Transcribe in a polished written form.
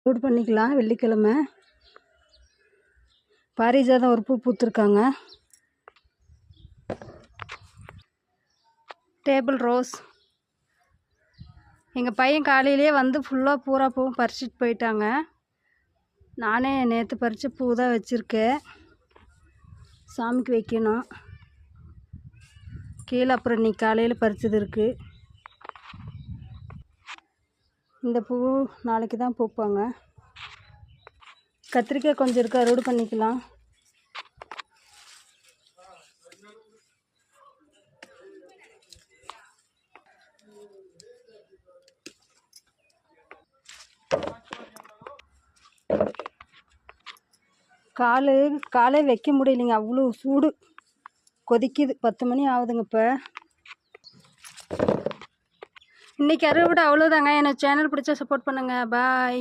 Load பண்ணிக்கலாம். வெள்ளிக்கிழமை பாரிஜாதம் ஒரு பூ பூத்துருக்காங்க. Table rose. எங்கள் பையன் காலையிலே வந்து ஃபுல்லாக பூரா பூவும் பறிச்சிட்டு போயிட்டாங்க. நானே நேற்று பறித்த பூ தான் வச்சுருக்கேன். சாமிக்கு வைக்கணும். கீழே அப்புறம் இன்னைக்கு காலையில் பறிச்சது இருக்குது. இந்த பூ நாளைக்கு தான் பூப்பாங்க. கத்திரிக்காய் கொஞ்சம் இருக்குது, அறுவடை பண்ணிக்கலாம். காலை வைக்க முடியலைங்க, அவ்வளோ சூடு கொதிக்குது. 10 மணி ஆகுதுங்க. இப்போ இன்றைக்கி அறுவடை அவ்வளோதாங்க. எனக்கு சேனல் பிடிச்சா சப்போர்ட் பண்ணுங்கள். பாய்.